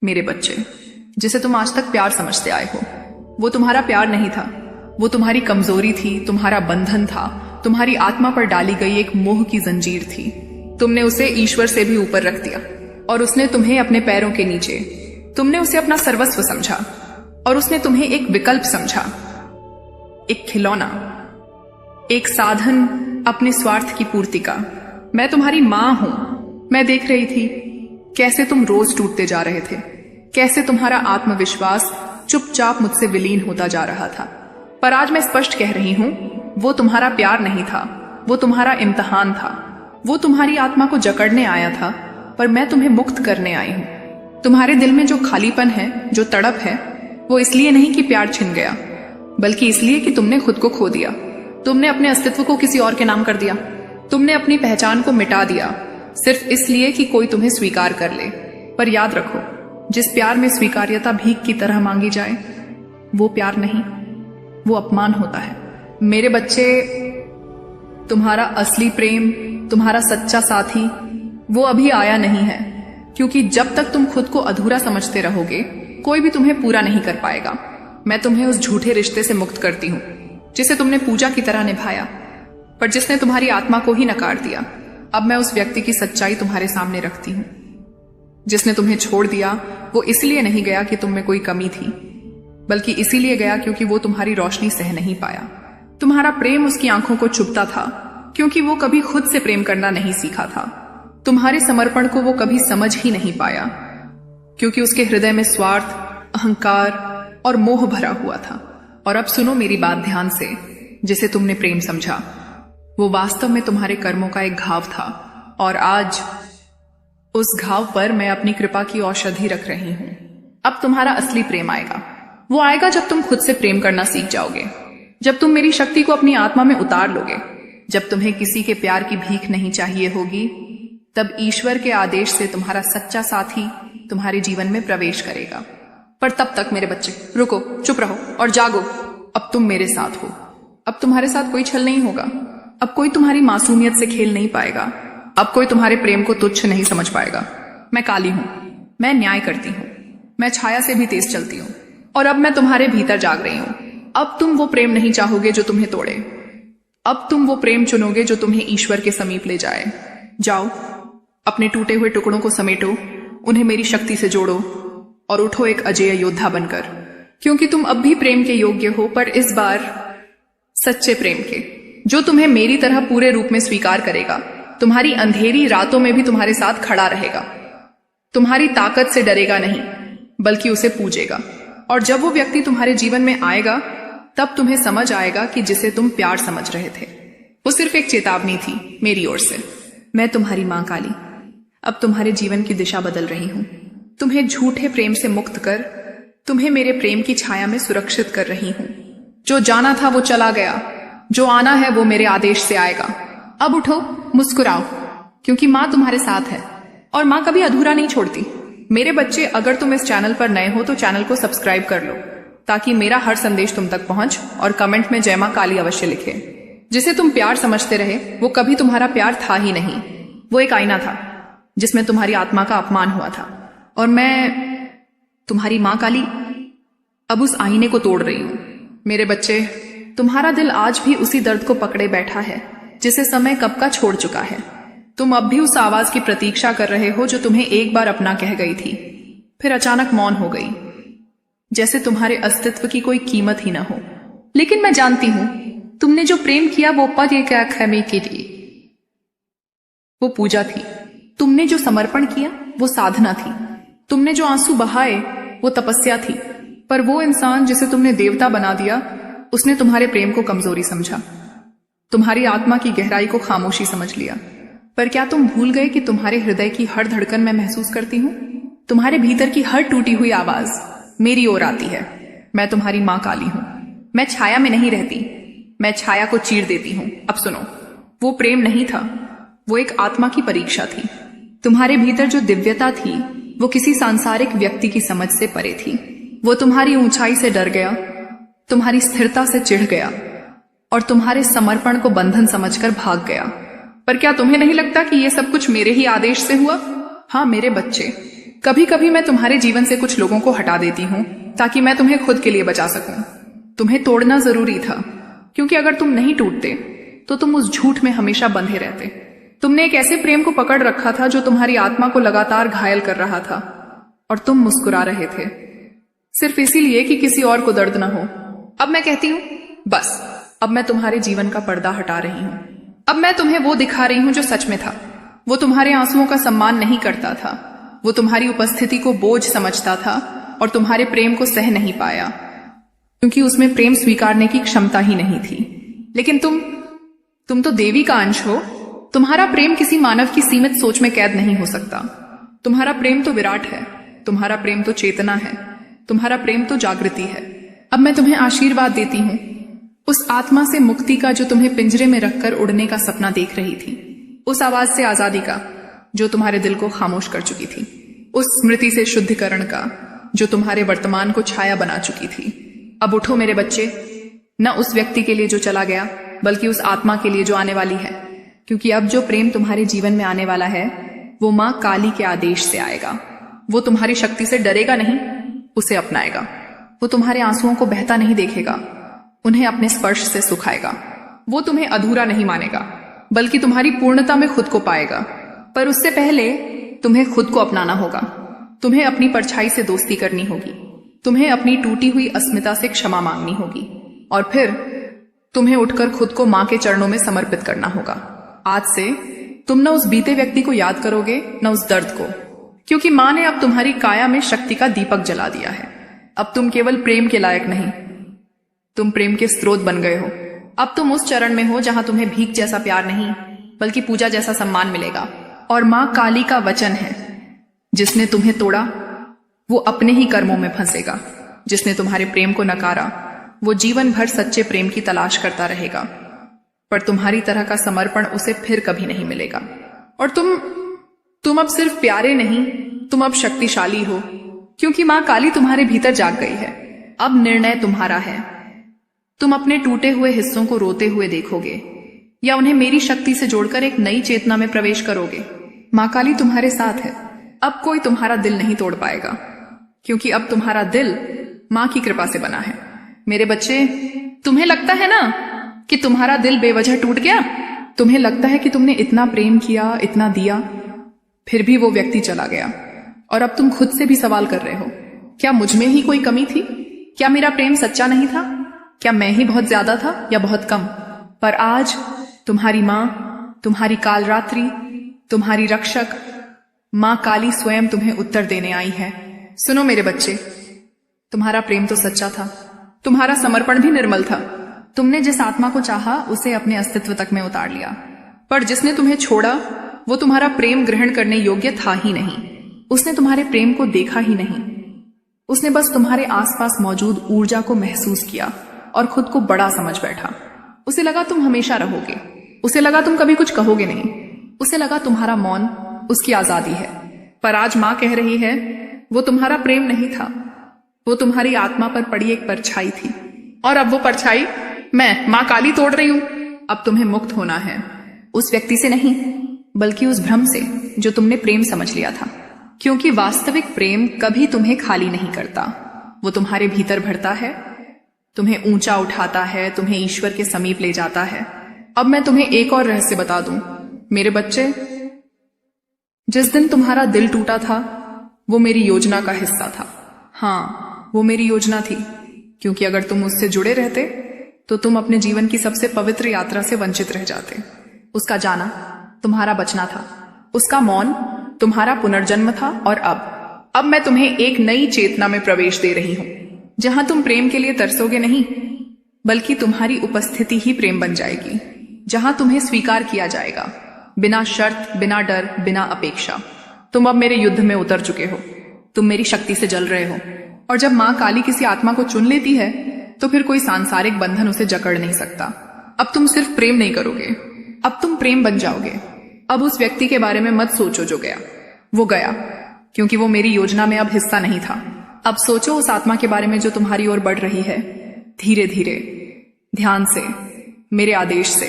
मेरे बच्चे, जिसे तुम आज तक प्यार समझते आए हो, वो तुम्हारा प्यार नहीं था। वो तुम्हारी कमजोरी थी, तुम्हारा बंधन था, तुम्हारी आत्मा पर डाली गई एक मोह की जंजीर थी। तुमने उसे ईश्वर से भी ऊपर रख दिया और उसने तुम्हें अपने पैरों के नीचे। तुमने उसे अपना सर्वस्व समझा और उसने तुम्हें एक विकल्प समझा, एक खिलौना, एक साधन अपने स्वार्थ की पूर्ति का। मैं तुम्हारी मां हूं। मैं देख रही थी कैसे तुम रोज टूटते जा रहे थे, कैसे तुम्हारा आत्मविश्वास चुपचाप मुझसे विलीन होता जा रहा था। पर आज मैं स्पष्ट कह रही हूं, वो तुम्हारा प्यार नहीं था, वो तुम्हारा इम्तिहान था। वो तुम्हारी आत्मा को जकड़ने आया था, पर मैं तुम्हें मुक्त करने आई हूं। तुम्हारे दिल में जो खालीपन है, जो तड़प है, वो इसलिए नहीं कि प्यार छिन गया, बल्कि इसलिए कि तुमने खुद को खो दिया। तुमने अपने अस्तित्व को किसी और के नाम कर दिया। तुमने अपनी पहचान को मिटा दिया, सिर्फ इसलिए कि कोई तुम्हें स्वीकार कर ले। पर याद रखो, जिस प्यार में स्वीकार्यता भीख की तरह मांगी जाए, वो प्यार नहीं, वो अपमान होता है। मेरे बच्चे, तुम्हारा असली प्रेम, तुम्हारा सच्चा साथी, वो अभी आया नहीं है। क्योंकि जब तक तुम खुद को अधूरा समझते रहोगे, कोई भी तुम्हें पूरा नहीं कर पाएगा। मैं तुम्हें उस झूठे रिश्ते से मुक्त करती हूँ जिसे तुमने पूजा की तरह निभाया, पर जिसने तुम्हारी आत्मा को ही नकार दिया। अब मैं उस व्यक्ति की सच्चाई तुम्हारे सामने रखती हूँ। जिसने तुम्हें छोड़ दिया, वो इसलिए नहीं गया कि तुम में कोई कमी थी, बल्कि इसीलिए गया क्योंकि वो तुम्हारी रोशनी सह नहीं पाया। तुम्हारा प्रेम उसकी आंखों को चुभता था, क्योंकि वो कभी खुद से प्रेम करना नहीं सीखा था। तुम्हारे समर्पण को वो कभी समझ ही नहीं पाया, क्योंकि उसके हृदय में स्वार्थ, अहंकार और मोह भरा हुआ था। और अब सुनो मेरी बात ध्यान से। जिसे तुमने प्रेम समझा, वो वास्तव में तुम्हारे कर्मों का एक घाव था, और आज उस घाव पर मैं अपनी कृपा की औषधि रख रही हूं। अब तुम्हारा असली प्रेम आएगा। वो आएगा जब तुम खुद से प्रेम करना सीख जाओगे, जब तुम मेरी शक्ति को अपनी आत्मा में उतार लोगे, जब तुम्हें किसी के प्यार की भीख नहीं चाहिए होगी। तब ईश्वर के आदेश से तुम्हारा सच्चा साथी तुम्हारे जीवन में प्रवेश करेगा। पर तब तक मेरे बच्चे, रुको, चुप रहो और जागो। अब तुम मेरे साथ हो। अब तुम्हारे साथ कोई छल नहीं होगा। अब कोई तुम्हारी मासूमियत से खेल नहीं पाएगा। अब कोई तुम्हारे प्रेम को तुच्छ नहीं समझ पाएगा। मैं काली हूं, मैं न्याय करती हूं, मैं छाया से भी तेज चलती हूं, और अब मैं तुम्हारे भीतर जाग रही हूं। अब तुम वो प्रेम नहीं चाहोगे जो तुम्हें तोड़े। अब तुम वो प्रेम चुनोगे जो तुम्हें ईश्वर के समीप ले जाए। जाओ, अपने टूटे हुए टुकड़ों को समेटो, उन्हें मेरी शक्ति से जोड़ो और उठो एक अजेय योद्धा बनकर। क्योंकि तुम अब भी प्रेम के योग्य हो, पर इस बार सच्चे प्रेम के, जो तुम्हें मेरी तरह पूरे रूप में स्वीकार करेगा, तुम्हारी अंधेरी रातों में भी तुम्हारे साथ खड़ा रहेगा, तुम्हारी ताकत से डरेगा नहीं, बल्कि उसे पूजेगा। और जब वो व्यक्ति तुम्हारे जीवन में आएगा, तब तुम्हें समझ आएगा कि जिसे तुम प्यार समझ रहे थे, वो सिर्फ एक चेतावनी थी मेरी ओर से। मैं तुम्हारी मां काली अब तुम्हारे जीवन की दिशा बदल रही हूं। तुम्हें झूठे प्रेम से मुक्त कर तुम्हें मेरे प्रेम की छाया में सुरक्षित कर रही हूं। जो जाना था वो चला गया, जो आना है वो मेरे आदेश से आएगा। अब उठो, मुस्कुराओ, क्योंकि मां तुम्हारे साथ है, और मां कभी अधूरा नहीं छोड़ती। मेरे बच्चे, अगर तुम इस चैनल पर नए हो तो चैनल को सब्सक्राइब कर लो, ताकि मेरा हर संदेश तुम तक पहुंच, और कमेंट में जय मां काली अवश्य लिखे। जिसे तुम प्यार समझते रहे, वो कभी तुम्हारा प्यार था ही नहीं। वो एक आईना था जिसमें तुम्हारी आत्मा का अपमान हुआ था, और मैं तुम्हारी मां काली अब उस आईने को तोड़ रही हूं। मेरे बच्चे, तुम्हारा दिल आज भी उसी दर्द को पकड़े बैठा है जिसे समय कब का छोड़ चुका है। तुम अब भी उस आवाज की प्रतीक्षा कर रहे हो जो तुम्हें एक बार अपना कह गई थी, फिर अचानक मौन हो गई, जैसे तुम्हारे अस्तित्व की कोई कीमत ही ना हो। लेकिन मैं जानती हूं, तुमने जो प्रेम किया वो पद एक खैमे के लिए, वो पूजा थी। तुमने जो समर्पण किया वो साधना थी। तुमने जो आंसू बहाए वो तपस्या थी। पर वो इंसान जिसे तुमने देवता बना दिया, उसने तुम्हारे प्रेम को कमजोरी समझा, तुम्हारी आत्मा की गहराई को खामोशी समझ लिया। पर क्या तुम भूल गए कि तुम्हारे हृदय की हर धड़कन मैं महसूस करती हूँ? तुम्हारे भीतर की हर टूटी हुई आवाज मेरी ओर आती है। मैं तुम्हारी मां काली हूं। मैं छाया में नहीं रहती, मैं छाया को चीर देती हूं। अब सुनो, वो प्रेम नहीं था, वो एक आत्मा की परीक्षा थी। तुम्हारे भीतर जो दिव्यता थी, वो किसी सांसारिक व्यक्ति की समझ से परे थी। वो तुम्हारी ऊंचाई से डर गया, तुम्हारी स्थिरता से चिढ़ गया, और तुम्हारे समर्पण को बंधन समझकर भाग गया। पर क्या तुम्हें नहीं लगता कि ये सब कुछ मेरे ही आदेश से हुआ? हाँ मेरे बच्चे, कभी कभी मैं तुम्हारे जीवन से कुछ लोगों को हटा देती हूँ ताकि मैं तुम्हें खुद के लिए बचा सकूं। तुम्हें तोड़ना जरूरी था, क्योंकि अगर तुम नहीं टूटते तो तुम उस झूठ में हमेशा बंधे रहते। तुमने एक ऐसे प्रेम को पकड़ रखा था जो तुम्हारी आत्मा को लगातार घायल कर रहा था, और तुम मुस्कुरा रहे थे सिर्फ इसीलिए कि किसी और को दर्द न हो। अब मैं कहती हूँ बस, अब मैं तुम्हारे जीवन का पर्दा हटा रही हूँ। अब मैं तुम्हें वो दिखा रही हूँ जो सच में था। वो तुम्हारे आंसुओं का सम्मान नहीं करता था, वो तुम्हारी उपस्थिति को बोझ समझता था और तुम्हारे प्रेम को सह नहीं पाया, क्योंकि उसमें प्रेम स्वीकारने की क्षमता ही नहीं थी। लेकिन तुम तो देवी का अंश हो। तुम्हारा प्रेम किसी मानव की सीमित सोच में कैद नहीं हो सकता। तुम्हारा प्रेम तो विराट है, तुम्हारा प्रेम तो चेतना है, तुम्हारा प्रेम तो जागृति है। अब मैं तुम्हें आशीर्वाद देती हूँ उस आत्मा से मुक्ति का जो तुम्हें पिंजरे में रखकर उड़ने का सपना देख रही थी, उस आवाज से आजादी का जो तुम्हारे दिल को खामोश कर चुकी थी, उस स्मृति से शुद्धिकरण का जो तुम्हारे वर्तमान को छाया बना चुकी थी। अब उठो मेरे बच्चे, न उस व्यक्ति के लिए जो चला गया, बल्कि उस आत्मा के लिए जो आने वाली है, क्योंकि अब जो प्रेम तुम्हारे जीवन में आने वाला है वो मां काली के आदेश से आएगा। वो तुम्हारी शक्ति से डरेगा नहीं, उसे अपनाएगा। वो तुम्हारे आंसुओं को बहता नहीं देखेगा, उन्हें अपने स्पर्श से सुखाएगा। वो तुम्हें अधूरा नहीं मानेगा, बल्कि तुम्हारी पूर्णता में खुद को पाएगा। पर उससे पहले तुम्हें खुद को अपनाना होगा। तुम्हें अपनी परछाई से दोस्ती करनी होगी, तुम्हें अपनी टूटी हुई अस्मिता से क्षमा मांगनी होगी, और फिर तुम्हें उठकर खुद को मां के चरणों में समर्पित करना होगा। आज से तुम न उस बीते व्यक्ति को याद करोगे, न उस दर्द को, क्योंकि मां ने अब तुम्हारी काया में शक्ति का दीपक जला दिया है। अब तुम केवल प्रेम के लायक नहीं, तुम प्रेम के स्रोत बन गए हो। अब तुम उस चरण में हो जहां तुम्हें भीख जैसा प्यार नहीं, बल्कि पूजा जैसा सम्मान मिलेगा। और मां काली का वचन है, जिसने तुम्हें तोड़ा वो अपने ही कर्मों में फंसेगा। जिसने तुम्हारे प्रेम को नकारा वो जीवन भर सच्चे प्रेम की तलाश करता रहेगा, पर तुम्हारी तरह का समर्पण उसे फिर कभी नहीं मिलेगा। और तुम अब सिर्फ प्यारे नहीं, तुम अब शक्तिशाली हो, क्योंकि मां काली तुम्हारे भीतर जाग गई है। अब निर्णय तुम्हारा है। तुम अपने टूटे हुए हिस्सों को रोते हुए देखोगे, या उन्हें मेरी शक्ति से जोड़कर एक नई चेतना में प्रवेश करोगे। मां काली तुम्हारे साथ है। अब कोई तुम्हारा दिल नहीं तोड़ पाएगा, क्योंकि अब तुम्हारा दिल मां की कृपा से बना है। मेरे बच्चे, तुम्हें लगता है ना कि तुम्हारा दिल बेवजह टूट गया? तुम्हें लगता है कि तुमने इतना प्रेम किया, इतना दिया, फिर भी वो व्यक्ति चला गया। और अब तुम खुद से भी सवाल कर रहे हो, क्या मुझ में ही कोई कमी थी? क्या मेरा प्रेम सच्चा नहीं था? क्या मैं ही बहुत ज्यादा था या बहुत कम? पर आज तुम्हारी मां, तुम्हारी कालरात्रि, तुम्हारी रक्षक मां काली स्वयं तुम्हें उत्तर देने आई है। सुनो मेरे बच्चे, तुम्हारा प्रेम तो सच्चा था, तुम्हारा समर्पण भी निर्मल था। तुमने जिस आत्मा को चाहा उसे अपने अस्तित्व तक में उतार लिया, पर जिसने तुम्हें छोड़ा वो तुम्हारा प्रेम ग्रहण करने योग्य था ही नहीं। उसने तुम्हारे प्रेम को देखा ही नहीं, उसने बस तुम्हारे आसपास मौजूद ऊर्जा को महसूस किया और खुद को बड़ा समझ बैठा। उसे लगा तुम हमेशा रहोगे, उसे लगा तुम कभी कुछ कहोगे नहीं, उसे लगा तुम्हारा मौन उसकी आजादी है। पर आज मां कह रही है वो तुम्हारा प्रेम नहीं था, वो तुम्हारी आत्मा पर पड़ी एक परछाई थी, और अब वो परछाई मैं मां काली तोड़ रही हूं। अब तुम्हें मुक्त होना है, उस व्यक्ति से नहीं, बल्कि उस भ्रम से जो तुमने प्रेम समझ लिया था। क्योंकि वास्तविक प्रेम कभी तुम्हें खाली नहीं करता, वो तुम्हारे भीतर भरता है, तुम्हें ऊंचा उठाता है, तुम्हें ईश्वर के समीप ले जाता है। अब मैं तुम्हें एक और रहस्य बता दूं मेरे बच्चे, जिस दिन तुम्हारा दिल टूटा था वो मेरी योजना का हिस्सा था। हाँ, वो मेरी योजना थी, क्योंकि अगर तुम उससे जुड़े रहते तो तुम अपने जीवन की सबसे पवित्र यात्रा से वंचित रह जाते। उसका जाना तुम्हारा बचना था, उसका मौन तुम्हारा पुनर्जन्म था। और अब मैं तुम्हें एक नई चेतना में प्रवेश दे रही हूं, जहां तुम प्रेम के लिए तरसोगे नहीं, बल्कि तुम्हारी उपस्थिति ही प्रेम बन जाएगी, जहां तुम्हें स्वीकार किया जाएगा, बिना शर्त, बिना डर, बिना अपेक्षा। तुम अब मेरे युद्ध में उतर चुके हो, तुम मेरी शक्ति से जल रहे हो। और जब मां काली किसी आत्मा को चुन लेती है तो फिर कोई सांसारिक बंधन उसे जकड़ नहीं सकता। अब तुम सिर्फ प्रेम नहीं करोगे, अब तुम प्रेम बन जाओगे। अब उस व्यक्ति के बारे में मत सोचो जो गया, वो गया, क्योंकि वो मेरी योजना में अब हिस्सा नहीं था। अब सोचो उस आत्मा के बारे में जो तुम्हारी ओर बढ़ रही है, धीरे धीरे, ध्यान से, मेरे आदेश से।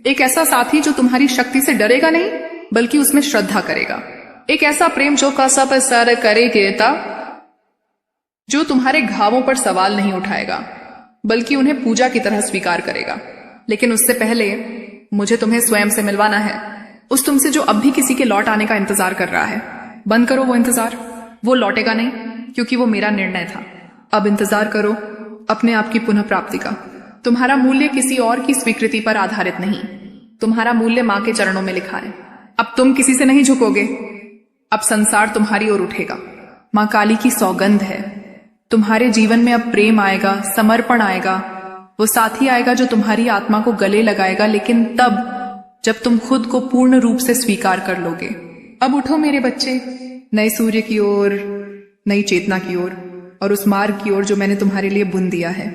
एक ऐसा साथी जो तुम्हारी शक्ति से डरेगा नहीं, बल्कि उसमें श्रद्धा करेगा। एक ऐसा प्रेम जो कसा पर सर करेगा, जो तुम्हारे घावों पर सवाल नहीं उठाएगा बल्कि उन्हें पूजा की तरह स्वीकार करेगा। लेकिन उससे पहले मुझे तुम्हें स्वयं से मिलवाना है, उस तुमसे जो अब भी किसी के लौट आने का इंतजार कर रहा है। बंद करो वो इंतजार, वो लौटेगा नहीं, क्योंकि वो मेरा निर्णय था। अब इंतजार करो अपने आप की पुनः प्राप्ति का। तुम्हारा मूल्य किसी और की स्वीकृति पर आधारित नहीं, तुम्हारा मूल्य मां के चरणों में लिखा है। अब तुम किसी से नहीं झुकोगे, अब संसार तुम्हारी ओर उठेगा। मां काली की सौगंध है, तुम्हारे जीवन में अब प्रेम आएगा, समर्पण आएगा, वो साथी आएगा जो तुम्हारी आत्मा को गले लगाएगा, लेकिन तब जब तुम खुद को पूर्ण रूप से स्वीकार कर लोगे। अब उठो मेरे बच्चे, नए सूर्य की ओर, नई चेतना की ओर, और उस मार्ग की ओर जो मैंने तुम्हारे लिए बुन दिया है।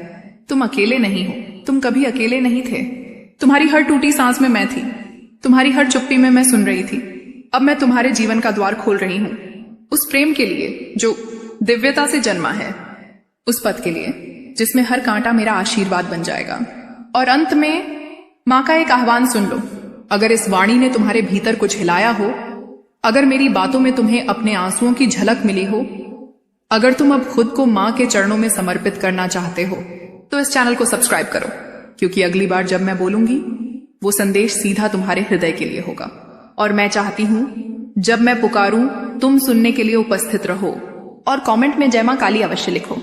तुम अकेले नहीं हो, तुम कभी अकेले नहीं थे। तुम्हारी हर टूटी सांस में मैं थी, तुम्हारी हर चुप्पी में मैं सुन रही थी। अब मैं तुम्हारे जीवन का द्वार खोल रही हूं, उस प्रेम के लिए जो दिव्यता से जन्मा है, उस पथ के लिए जिसमें हर कांटा मेरा आशीर्वाद बन जाएगा। और अंत में मां का एक आह्वान सुन लो। अगर इस वाणी ने तुम्हारे भीतर कुछ हिलाया हो, अगर मेरी बातों में तुम्हें अपने आंसुओं की झलक मिली हो, अगर तुम अब खुद को मां के चरणों में समर्पित करना चाहते हो, तो इस चैनल को सब्सक्राइब करो, क्योंकि अगली बार जब मैं बोलूंगी वो संदेश सीधा तुम्हारे हृदय के लिए होगा। और मैं चाहती हूं जब मैं पुकारूं तुम सुनने के लिए उपस्थित रहो, और कमेंट में जय मां काली अवश्य लिखो।